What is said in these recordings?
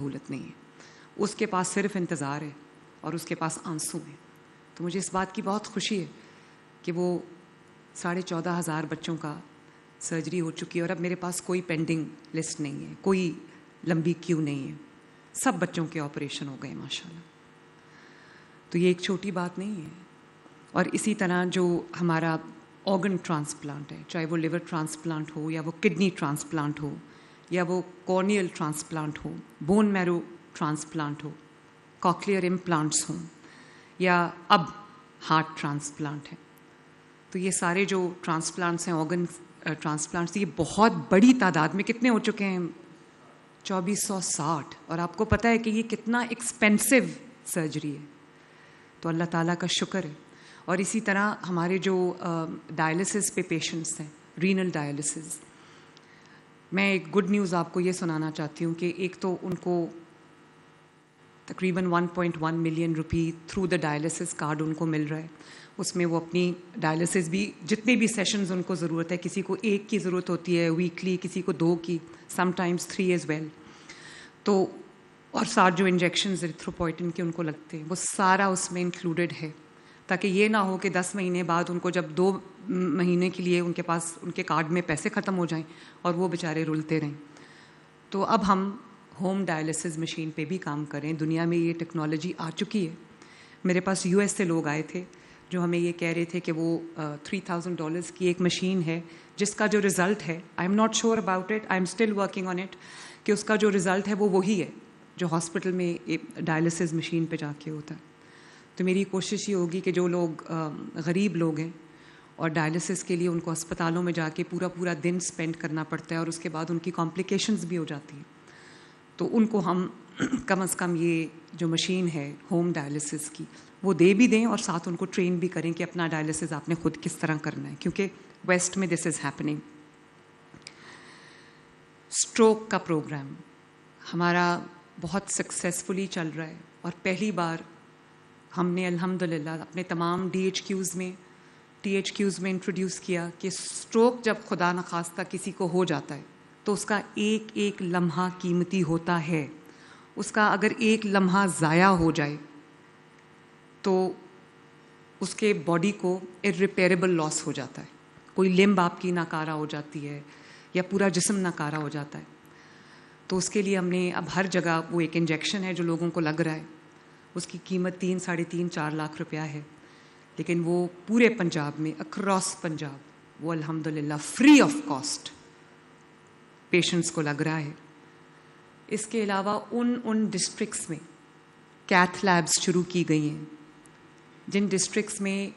سہولت نہیں ہے. اس کے پاس صرف انتظار ہے اور اس کے پاس آنسو ہیں. تو مجھے اس بات کی بہت خوشی ہے کہ وہ 14,500 بچوں کا سرجری ہو چکی ہے اور اب میرے پاس کوئی پینڈنگ لسٹ نہیں ہے, کوئی لمبی کیو نہیں ہے. سب بچوں کے آپریشن ہو گئے ماشاءاللہ. تو یہ ایک چھوٹی بات نہیں ہے. اور اسی طرح جو ہمارا آرگن ٹرانسپلانٹ ہے, چاہے وہ لیور ٹرانسپلانٹ ہو یا وہ کڈنی ٹرانسپلانٹ ہو یا وہ کارنیل ٹرانسپلانٹ ہو, بون میرو ٹرانسپلانٹ ہو, کاکلیئر امپلانٹس ہوں یا اب ہارٹ ٹرانسپلانٹ ہے, تو یہ سارے جو ٹرانسپلانٹس ہیں, آرگن ٹرانسپلانٹس, یہ بہت بڑی تعداد میں کتنے ہو چکے ہیں, 2460. اور آپ کو پتہ ہے کہ یہ کتنا ایکسپینسو سرجری ہے. تو اللہ تعالیٰ کا شکر ہے. اور اسی طرح ہمارے جو ڈائلسس پہ پیشنٹس ہیں, رینل ڈائلسس, میں ایک گڈ نیوز آپ کو یہ سنانا چاہتی ہوں کہ ایک تو ان کو تقریباً 1.1 million rupee through the dialysis card ان کو مل رہا ہے. اس میں وہ اپنی ڈائلسس بھی جتنے بھی سیشنز ان کو ضرورت ہے, کسی کو 1 کی ضرورت ہوتی ہے ویکلی, کسی کو 2 کی, سم ٹائمز 3 ایز ویل. تو اور ساتھ جو انجیکشنز ایریتھروپوئٹن کے ان کو لگتے ہیں وہ سارا اس میں انکلوڈیڈ ہے, تاکہ یہ نہ ہو کہ 10 مہینے بعد ان کو جب 2 مہینے کے لیے ان کے پاس ان کے کارڈ میں پیسے ختم ہو جائیں اور وہ بیچارے رلتے رہیں. تو اب ہم ہوم ڈائلسس مشین پہ بھی کام کریں. دنیا میں یہ ٹیکنالوجی آ چکی ہے. میرے پاس US سے لوگ آئے تھے جو ہمیں یہ کہہ رہے تھے کہ وہ $3,000 کی ایک مشین ہے جس کا جو رزلٹ ہے, I am not sure about it, I am still working on it, کہ اس کا جو رزلٹ ہے وہ وہی ہے جو ہاسپٹل میں ڈائلسس مشین پہ جا کے ہوتا ہے. تو میری کوشش یہ ہوگی کہ جو لوگ غریب لوگ ہیں اور ڈائلسس کے لیے ان کو اسپتالوں میں جا کے پورا دن اسپینڈ کرنا پڑتا ہے اور اس کے بعد ان کی کمپلیکیشنز بھی ہو جاتی ہیں, تو ان کو ہم کم از کم یہ جو مشین ہے ہوم ڈائلسس کی وہ دے بھی دیں اور ساتھ ان کو ٹرین بھی کریں کہ اپنا ڈائلسس آپ نے خود کس طرح کرنا ہے, کیونکہ ویسٹ میں دس از ہیپننگ. اسٹروک کا پروگرام ہمارا بہت سکسیزفلی چل رہا ہے اور پہلی بار ہم نے الحمدللہ اپنے تمام DHQs میں THQs میں انٹروڈیوس کیا کہ اسٹروک جب خدا نخواستہ کسی کو ہو جاتا ہے تو اس کا ایک ایک لمحہ قیمتی ہوتا ہے. اس کا اگر ایک لمحہ ضائع ہو جائے تو اس کے باڈی کو irreparable لاس ہو جاتا ہے. کوئی لمب آپ کی ناکارہ ہو جاتی ہے یا پورا جسم ناکارہ ہو جاتا ہے. تو اس کے لیے ہم نے اب ہر جگہ وہ ایک انجیکشن ہے جو لوگوں کو لگ رہا ہے, اس کی قیمت 3 ساڑھے 3 4 لاکھ روپیہ ہے, لیکن وہ پورے پنجاب میں اکراس پنجاب وہ الحمدللہ فری آف کاسٹ پیشنٹس کو لگ رہا ہے. اس کے علاوہ ان ڈسٹرکٹس میں کیتھ لیبس شروع کی گئی ہیں جن ڈسٹرکٹس میں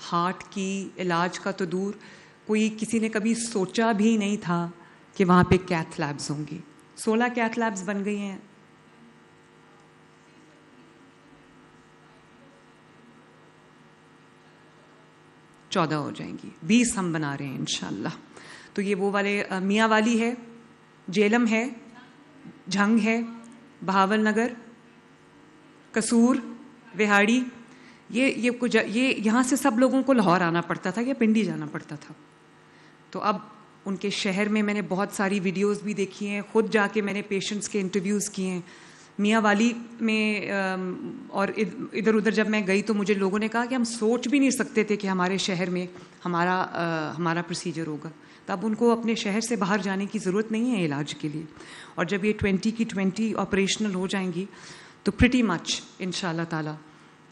ہارٹ کی علاج کا تو دور, کوئی کسی نے کبھی سوچا بھی نہیں تھا کہ وہاں پہ کیتھ لیبس ہوں گی. 16 کیتھ لیبس بن گئی ہیں. چودہ ہو جائیں گی, 20 ہم بنا رہے ہیں انشاءاللہ. تو یہ وہ والے میاں والی ہے, جیلم ہے, جھنگ ہے, بہاول نگر, قصور, وہاڑی, یہ یہاں سے سب لوگوں کو لاہور آنا پڑتا تھا یا پنڈی جانا پڑتا تھا. تو اب ان کے شہر میں میں نے بہت ساری ویڈیوز بھی دیکھی ہیں, خود جا کے میں نے پیشنٹس کے انٹرویوز کیے ہیں. میاں والی میں اور ادھر ادھر جب میں گئی تو مجھے لوگوں نے کہا کہ ہم سوچ بھی نہیں سکتے تھے کہ ہمارے شہر میں ہمارا پروسیجر ہوگا. تو اب ان کو اپنے شہر سے باہر جانے کی ضرورت نہیں ہے علاج کے لیے. اور جب یہ 20 کی 20 آپریشنل ہو جائیں گی تو پریٹی مچ ان شاء اللہ تعالیٰ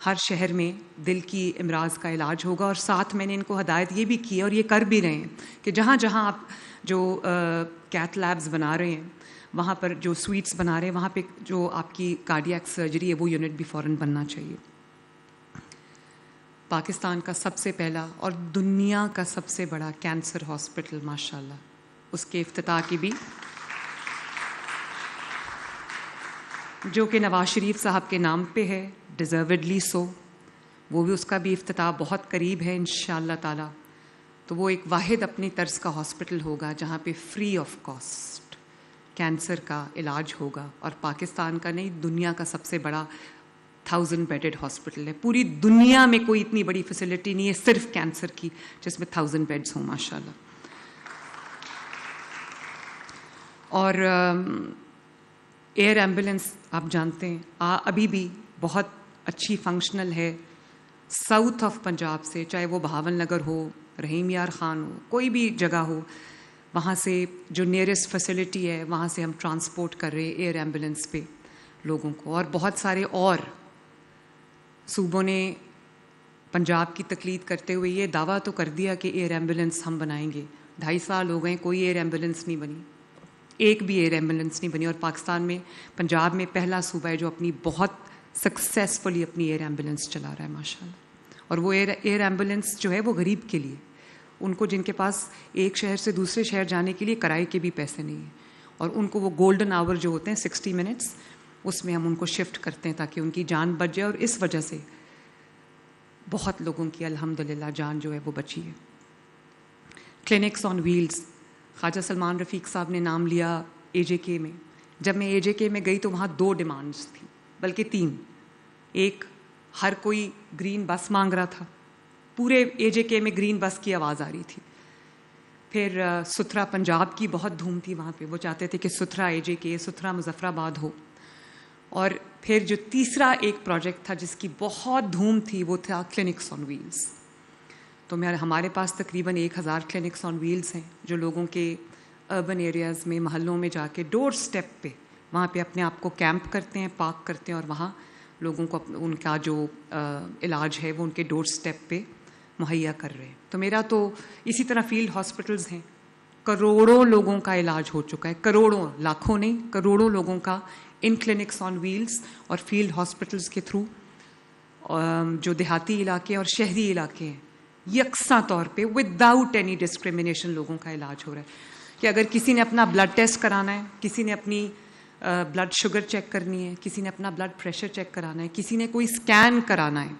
ہر شہر میں دل کی امراض کا علاج ہوگا. اور ساتھ میں نے ان کو ہدایت یہ بھی کی ہے اور یہ کر بھی رہے ہیں کہ جہاں جہاں آپ جو کیتھ لیبز بنا رہے ہیں, وہاں پر جو سویٹس بنا رہے ہیں, وہاں پہ جو آپ کی کارڈیاک سرجری ہے وہ یونٹ بھی فوراً بننا چاہیے. پاکستان کا سب سے پہلا اور دنیا کا سب سے بڑا کینسر ہاسپٹل ماشاءاللہ, اس کے افتتاح کی بھی جو کہ نواز شریف صاحب کے نام پہ ہے, ڈیزروڈلی سو, وہ بھی اس کا بھی افتتاح بہت قریب ہے انشاءاللہ تعالی. تو وہ ایک واحد اپنی طرز کا ہاسپٹل ہوگا جہاں پہ فری آف کاسٹ کینسر کا علاج ہوگا. اور پاکستان کا نہیں, دنیا کا سب سے بڑا 1000 بیڈڈ ہاسپٹل ہے. پوری دنیا میں کوئی اتنی بڑی فیسلٹی نہیں ہے صرف کینسر کی جس میں 1000 بیڈز ہوں ایئر ایمبولینس آپ جانتے ہیں ابھی بھی بہت اچھی فنکشنل ہے. ساؤتھ آف پنجاب سے، چاہے وہ بہاول نگر ہو، رحیم یار خان ہو، کوئی بھی جگہ ہو، وہاں سے جو نیئرسٹ فیسلٹی ہے وہاں سے ہم ٹرانسپورٹ کر رہے ہیں ایئر ایمبولینس پہ لوگوں کو. اور بہت سارے اور صوبوں نے پنجاب کی تقلید کرتے ہوئے یہ دعویٰ تو کر دیا کہ ایئر ایمبولینس ہم بنائیں گے. 2.5 سال ہو گئے کوئی ایئر ایمبولینس نہیں بنی، ایک بھی ایئر ایمبولینس نہیں بنی. اور پاکستان میں پنجاب میں پہلا صوبہ ہے جو اپنی بہت سکسیسفلی اپنی ایئر ایمبولینس چلا رہا ہے ماشاء اللہ. اور وہ ایئر ایمبولینس جو ہے وہ غریب کے لیے، ان کو جن کے پاس ایک شہر سے دوسرے شہر جانے کے لیے کرائے کے بھی پیسے نہیں ہیں، اور ان کو وہ گولڈن آور جو ہوتے ہیں 60 منٹس، اس میں ہم ان کو شفٹ کرتے ہیں تاکہ ان کی جان بچ جائے. اور اس وجہ سے بہت لوگوں کی الحمدللہ جان جو ہے وہ بچی ہے. کلینکس آن ویلز، خواجہ سلمان رفیق صاحب نے نام لیا AJK میں. جب میں AJK میں گئی تو وہاں 2 ڈیمانڈز تھیں، بلکہ 3. ایک، ہر کوئی گرین بس مانگ رہا تھا، پورے AJK میں گرین بس کی آواز آ رہی تھی. پھر ستھرا پنجاب کی بہت دھوم تھی وہاں پہ، وہ چاہتے تھے کہ ستھرا AJK، ستھرا مظفر آباد ہو. اور پھر جو تیسرا ایک پروجیکٹ تھا جس کی بہت دھوم تھی وہ تھا کلینکس آن ویلز. تو ہمارے پاس تقریباً 1000 کلینکس آن ویلز ہیں جو لوگوں کے اربن ایریاز میں، محلوں میں جا کے ڈور سٹیپ پہ وہاں پہ اپنے آپ کو کیمپ کرتے ہیں، پارک کرتے ہیں، اور وہاں لوگوں کو ان کا جو علاج ہے وہ ان کے ڈور سٹیپ پہ مہیا کر رہے ہیں. تو میرا تو اسی طرح فیلڈ ہاسپٹلز ہیں، کروڑوں لوگوں کا علاج ہو چکا ہے، کروڑوں، لاکھوں نہیں، کروڑوں لوگوں کا ان کلینکس آن ویلز اور فیلڈ ہاسپٹلز کے تھرو. جو دیہاتی علاقے اور شہری علاقے ہیں یکساں طور پہ وداؤٹ اینی ڈسکریمنیشن لوگوں کا علاج ہو رہا ہے. کہ اگر کسی نے اپنا بلڈ ٹیسٹ کرانا ہے، کسی نے اپنی بلڈ شوگر چیک کرنی ہے، کسی نے اپنا بلڈ پریشر چیک کرانا ہے، کسی نے کوئی اسکین کرانا ہے،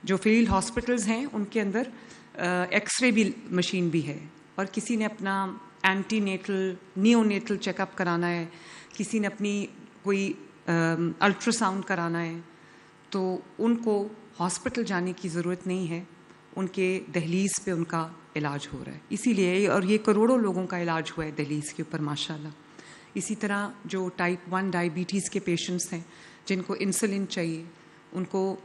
جو فیلڈ ہاسپٹلز ہیں ان کے اندر ایکس رے بھی مشین بھی ہے، اور کسی نے اپنا antenatal neonatal checkup کرانا ہے، کسی نے اپنی کوئی الٹرا ساؤنڈ کرانا ہے، تو ان کو ہاسپٹل جانے کی ضرورت نہیں ہے، ان کے دہلیز پہ ان کا علاج ہو رہا ہے. اسی لیے، اور یہ کروڑوں لوگوں کا علاج ہوا ہے دہلیز کے اوپر ماشاءاللہ. اسی طرح جو ٹائپ 1 ڈائبٹیز کے پیشنٹس ہیں جن کو انسولن چاہیے، ان کو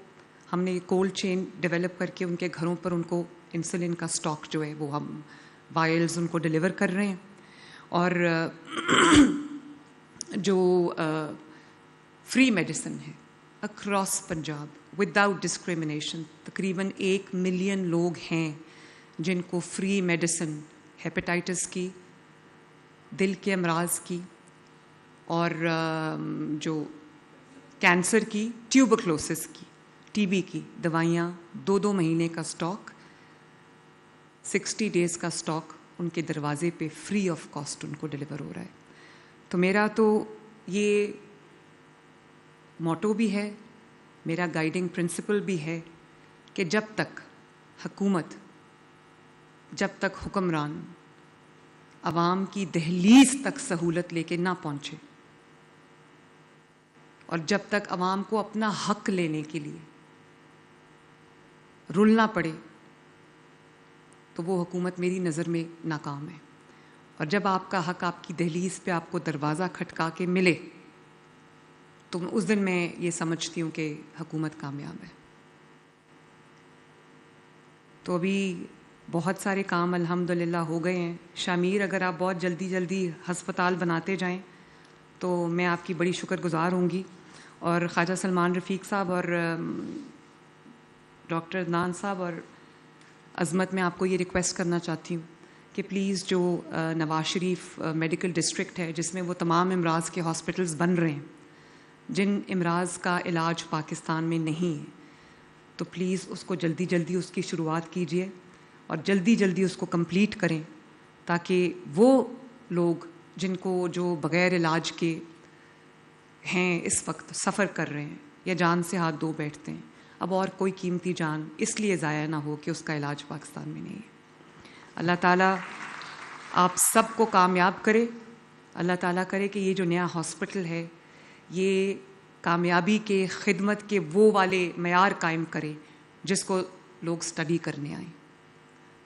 ہم نے کولڈ چین ڈیولپ کر کے ان کے گھروں پر ان کو انسولن کا سٹاک جو ہے وہ ہم وائلز ان کو ڈیلیور کر رہے ہیں. اور جو فری میڈیسن ہے اکراس پنجاب وداؤٹ ڈسکریمنیشن، تقریباً 1 ملین لوگ ہیں جن کو فری میڈیسن ہیپیٹائٹس کی، دل کے امراض کی، اور جو کینسر کی، ٹیوبرکلوسس کی، TB کی دوائیاں 2 مہینے کا سٹاک، 60 ڈیز کا سٹاک ان کے دروازے پہ فری آف کاسٹ ان کو ڈیلیور ہو رہا ہے. تو میرا تو یہ موٹو بھی ہے، میرا گائیڈنگ پرنسپل بھی ہے کہ جب تک حکومت، جب تک حکمران عوام کی دہلیز تک سہولت لے کے نہ پہنچے، اور جب تک عوام کو اپنا حق لینے کے لیے رلنا پڑے، تو وہ حکومت میری نظر میں ناکام ہے. اور جب آپ کا حق آپ کی دہلیز پہ آپ کو دروازہ کھٹکا کے ملے تو اس دن میں یہ سمجھتی ہوں کہ حکومت کامیاب ہے. تو ابھی بہت سارے کام الحمدللہ ہو گئے ہیں. شامیر، اگر آپ بہت جلدی جلدی ہسپتال بناتے جائیں تو میں آپ کی بڑی شکر گزار ہوں گی. اور خواجہ سلمان رفیق صاحب اور ڈاکٹر عدنان صاحب اور عظمت، میں آپ کو یہ ریکویسٹ کرنا چاہتی ہوں کہ پلیز جو نواز شریف میڈیکل ڈسٹرکٹ ہے جس میں وہ تمام امراض کے ہاسپٹلز بن رہے ہیں، جن امراض کا علاج پاکستان میں نہیں ہے، تو پلیز اس کو جلدی جلدی اس کی شروعات کیجیے اور جلدی جلدی اس کو کمپلیٹ کریں، تاکہ وہ لوگ جن کو جو بغیر علاج کے ہیں اس وقت سفر کر رہے ہیں یا جان سے ہاتھ دھو بیٹھتے ہیں، اب اور کوئی قیمتی جان اس لیے ضائع نہ ہو کہ اس کا علاج پاکستان میں نہیں ہے. اللہ تعالیٰ آپ سب کو کامیاب کرے. اللہ تعالیٰ کرے کہ یہ جو نیا ہاسپٹل ہے یہ کامیابی کے، خدمت کے وہ والے معیار قائم کرے جس کو لوگ سٹڈی کرنے آئیں.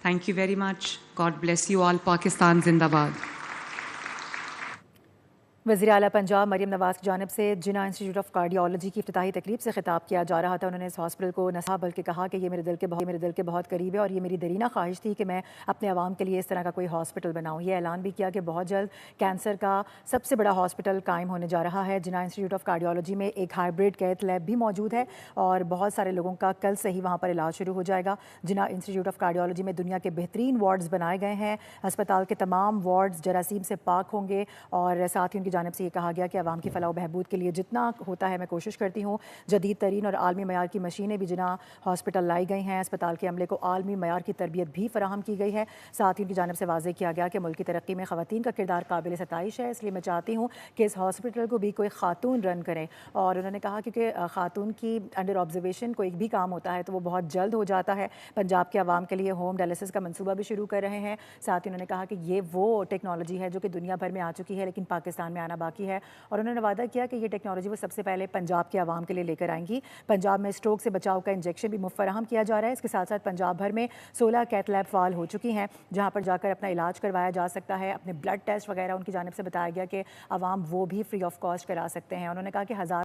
Thank you very much. God bless you all. Pakistan زندہ باد. وزیر اعلیٰ پنجاب مریم نواز کی جانب سے جناح انسٹی ٹیوٹ آف کارڈیالوجی کی افتتاحی تقریب سے خطاب کیا جا رہا تھا. انہوں نے اس ہاسپٹل کو نہ بلکہ کہا کہ یہ میرے دل کے بہت قریب ہے اور یہ میری دیرینہ خواہش تھی کہ میں اپنے عوام کے لیے اس طرح کا کوئی ہاسپٹل بناؤں. یہ اعلان بھی کیا کہ بہت جلد کینسر کا سب سے بڑا ہاسپٹل قائم ہونے جا رہا ہے. جناح انسٹی ٹیوٹ آف کارڈیالوجی میں ایک ہائبرڈ کیتھ لیب بھی موجود ہے اور بہت سارے لوگوں کا کل سے ہی وہاں پر علاج شروع ہو جائے گا. جناح انسٹی ٹیوٹ آف کارڈیالوجی میں دنیا کے بہترین وارڈز بنائے گئے ہیں. ہسپتال کے تمام وارڈز جراثیم سے پاک ہوں گے اور ساتھ ہی ان کی جانب سے یہ کہا گیا کہ عوام کی فلاح و بہبود کے لیے جتنا ہوتا ہے میں کوشش کرتی ہوں. جدید ترین اور عالمی معیار کی مشینیں بھی جناح ہاسپٹل لائی گئی ہیں. اسپتال کے عملے کو عالمی معیار کی تربیت بھی فراہم کی گئی ہے. ساتھ ہی ان کی جانب سے واضح کیا گیا کہ ملک کی ترقی میں خواتین کا کردار قابل ستائش ہے, اس لیے میں چاہتی ہوں کہ اس ہاسپٹل کو بھی کوئی خاتون رن کریں. اور انہوں نے کہا کہ خاتون کی انڈر آبزرویشن کوئی بھی کام ہوتا ہے تو وہ بہت جلد ہو جاتا ہے. پنجاب کے عوام کے لیے ہوم ڈائلسس کا منصوبہ بھی شروع کر رہے ہیں. ساتھ ہی انہوں نے کہا کہ یہ وہ ٹیکنالوجی ہے جو کہ دنیا بھر میں آ چکی ہے لیکن پاکستان میں آنا باقی ہے. اور انہوں نے وعدہ کیا کہ یہ ٹیکنالوجی وہ سب سے پہلے پنجاب کے عوام کے لیے لے کر آئیں گی. پنجاب میں اسٹروک سے بچاؤ کا انجیکشن بھی مفت فراہم کیا جا رہا ہے. اس کے ساتھ ساتھ پنجاب بھر میں 16 کیتھ لیب فعال ہو چکی ہیں جہاں پر جا کر اپنا علاج کروایا جا سکتا ہے. اپنے بلڈ ٹیسٹ وغیرہ ان کی جانب سے بتایا گیا کہ عوام وہ بھی فری آف کاسٹ کرا سکتے ہیں. انہوں نے کہا کہ ہزار